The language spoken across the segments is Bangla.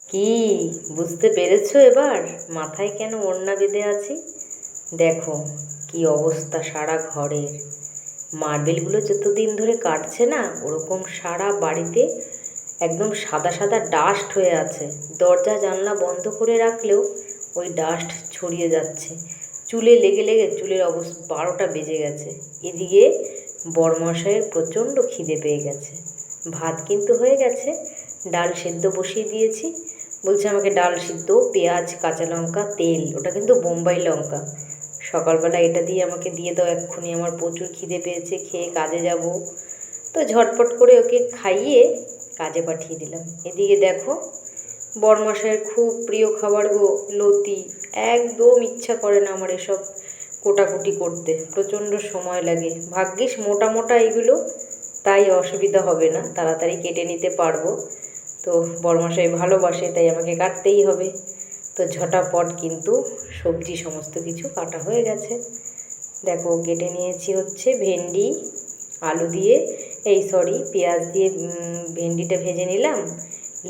কি বুঝতে পেরেছো এবার মাথায় কেন ওড়না বেঁধে আছি? দেখো কি অবস্থা সারা ঘরের। মার্বেলগুলো যতদিন ধরে কাটছে না ওরকম সারা বাড়িতে একদম সাদা সাদা ডাস্ট হয়ে আছে। দরজা জানলা বন্ধ করে রাখলেও ওই ডাস্ট ছড়িয়ে যাচ্ছে। চুলে লেগে লেগে চুলের অবস্থা 12টা বেজে গেছে। এদিকে বরমশাইয়ের প্রচণ্ড খিদে পেয়ে গেছে। ভাত কিন্তু হয়ে গেছে, ডাল সেদ্ধ বসিয়ে দিয়েছি। বলছে আমাকে ডাল সিদ্ধ, পেঁয়াজ, কাঁচা লঙ্কা, তেল, ওটা কিন্তু বোম্বাই লঙ্কা। সকালবেলা এটা দিয়ে আমাকে দিয়ে দাও এক্ষুনি, আমার প্রচুর খিদে পেয়েছে, খেয়ে কাজে যাব। তো ঝটপট করে ওকে খাইয়ে কাজে পাঠিয়ে দিলাম। এদিকে দেখো বরমশাইয়ের খুব প্রিয় খাবার গো, লতি। একদম ইচ্ছা করে না আমার এসব কোটাকুটি করতে, প্রচণ্ড সময় লাগে। ভাগ্যিস মোটা মোটা এগুলো, তাই অসুবিধা হবে না, তাড়াতাড়ি কেটে নিতে পারবো। তো বরমশাই ভালোবাসে তাই আমাকে কাটতেই হবে। তো ঝটাপট কিন্তু সবজি সমস্ত কিছু কাটা হয়ে গেছে। দেখো কেটে নিয়েছি হচ্ছে ভেন্ডি, আলু দিয়ে, পেঁয়াজ দিয়ে ভেন্ডিটা ভেজে নিলাম,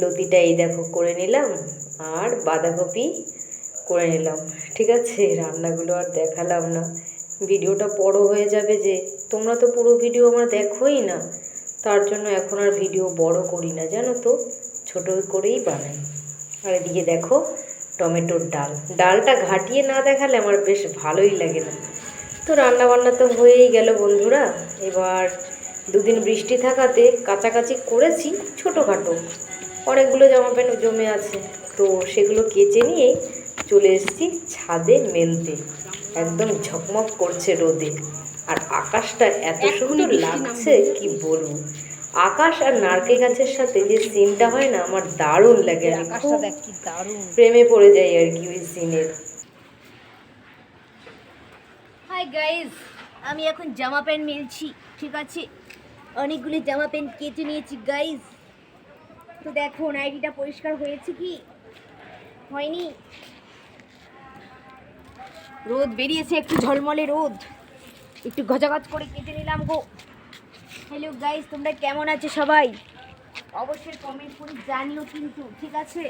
লতিটা এই দেখো করে নিলাম, আর বাঁধাকপি করে নিলাম। ঠিক আছে, রান্নাগুলো আর দেখালাম না, ভিডিওটা বড় হয়ে যাবে যে। তোমরা তো পুরো ভিডিও আমার দেখোই না, তার জন্য এখন আর ভিডিও বড় করি না, জানো তো, ছোটো করেই বানাই। আর এদিকে দেখো টমেটোর ডাল, ডালটা ঘাটিয়ে না দেখালে আমার বেশ ভালোই লাগে না। তো রান্নাবান্না তো হয়েই গেল বন্ধুরা। এবার দুদিন বৃষ্টি থাকাতে কাচাকাচি করেছি ছোটোখাটো, অনেকগুলো জামা প্যান্ট জমে আছে। তো সেগুলো কেচে নিয়ে চলে এসেছি ছাদে মেলতে। একদম ঝকমক করছে রোদে, আর আকাশটা এত সুন্দর লাগছে কি বলবো। আকাশ আর নারকেল গাছের সাথে যে সিনটা হয় না, আমার দারুণ লাগে, আমি খুব প্রেমে পড়ে যাই আর কি ওই সিনের। হাই গাইজ, আমি এখন জামা প্যান্ট মেলছি। ঠিক আছে, অনেকগুলো জামা প্যান্ট কেটে নিয়েছি গাইজ। তো দেখো নাইটিটা পরিষ্কার হয়েছে কি হয়নি। রোদ বেরিয়েছে, একটু ঝলমলে রোদ, একটু গজাগজ করে কেটে নিলাম গো। হ্যালো গাইজ, তোমরা কেমন আছো সবাই? অবশ্যই কমেন্ট করে জানিও কিন্তু, ঠিক আছে?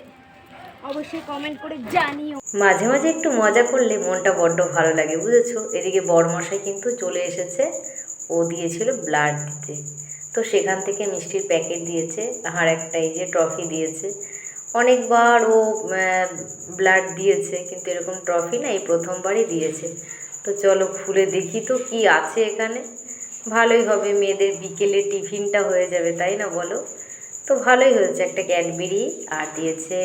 অবশ্যই কমেন্ট করে জানিও। মাঝে মাঝে একটু মজা করলে মনটা বড্ড ভালো লাগে, বুঝেছো। এদিকে বরমশাই কিন্তু চলে এসেছে, ও দিয়েছিল ব্লাড দিতে। তো সেখান থেকে মিষ্টির প্যাকেট দিয়েছে, আর একটা এই যে ট্রফি দিয়েছে। অনেকবার ও ব্লাড দিয়েছে, কিন্তু এরকম ট্রফি না এই প্রথমবারই দিয়েছে। তো চলো খুলে দেখি তো কি আছে এখানে। ভালোই হবে, মেয়েদের বিকেলে টিফিনটা হয়ে যাবে, তাই না বলো? তো ভালোই হয়েছে, একটা ক্যাডবেরি আর দিয়েছে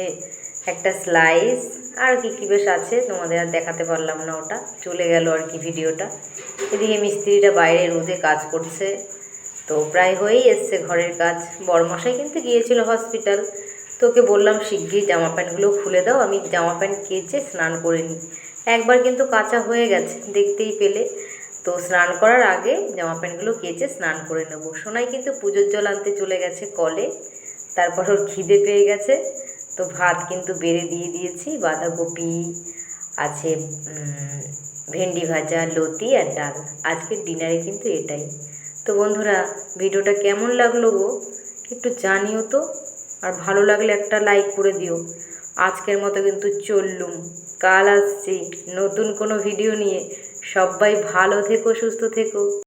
একটা স্লাইস, আর কি কী বেশ আছে, তোমাদের আর দেখাতে পারলাম না, ওটা চলে গেল আর কি ভিডিওটা। এদিকে মিস্ত্রিটা বাইরে রোদে কাজ করছে, তো প্রায় হয়েই এসছে ঘরের কাজ। বরমশাই কিন্তু গিয়েছিল হসপিটাল, তোকে বললাম শিগগির জামা প্যান্টগুলো খুলে দাও, আমি জামা প্যান্ট কেচে স্নান করে নিই। একবার কিন্তু কাচা হয়ে গেছে, দেখতেই পেলে। তো স্নান করার আগে জামা প্যান্টগুলো কেচে স্নান করে নেব। সোনাই কিন্তু পুজোর জল আনতে চলে গেছে কলে, তারপর ওর খিদে পেয়ে গেছে। তো ভাত কিন্তু বেড়ে দিয়ে দিয়েছি, বাঁধাকপি আছে, ভেন্ডি ভাজা, লতি আর ডাল। আজকের ডিনারে কিন্তু এটাই। তো বন্ধুরা ভিডিওটা কেমন লাগলো গো একটু জানিও তো, আর ভালো লাগলে একটা লাইক করে দিও। আজকের মতো কিন্তু চললুম, কাল আসছি নতুন কোনো ভিডিও নিয়ে। সবাই ভালো থেকো, সুস্থ থেকো।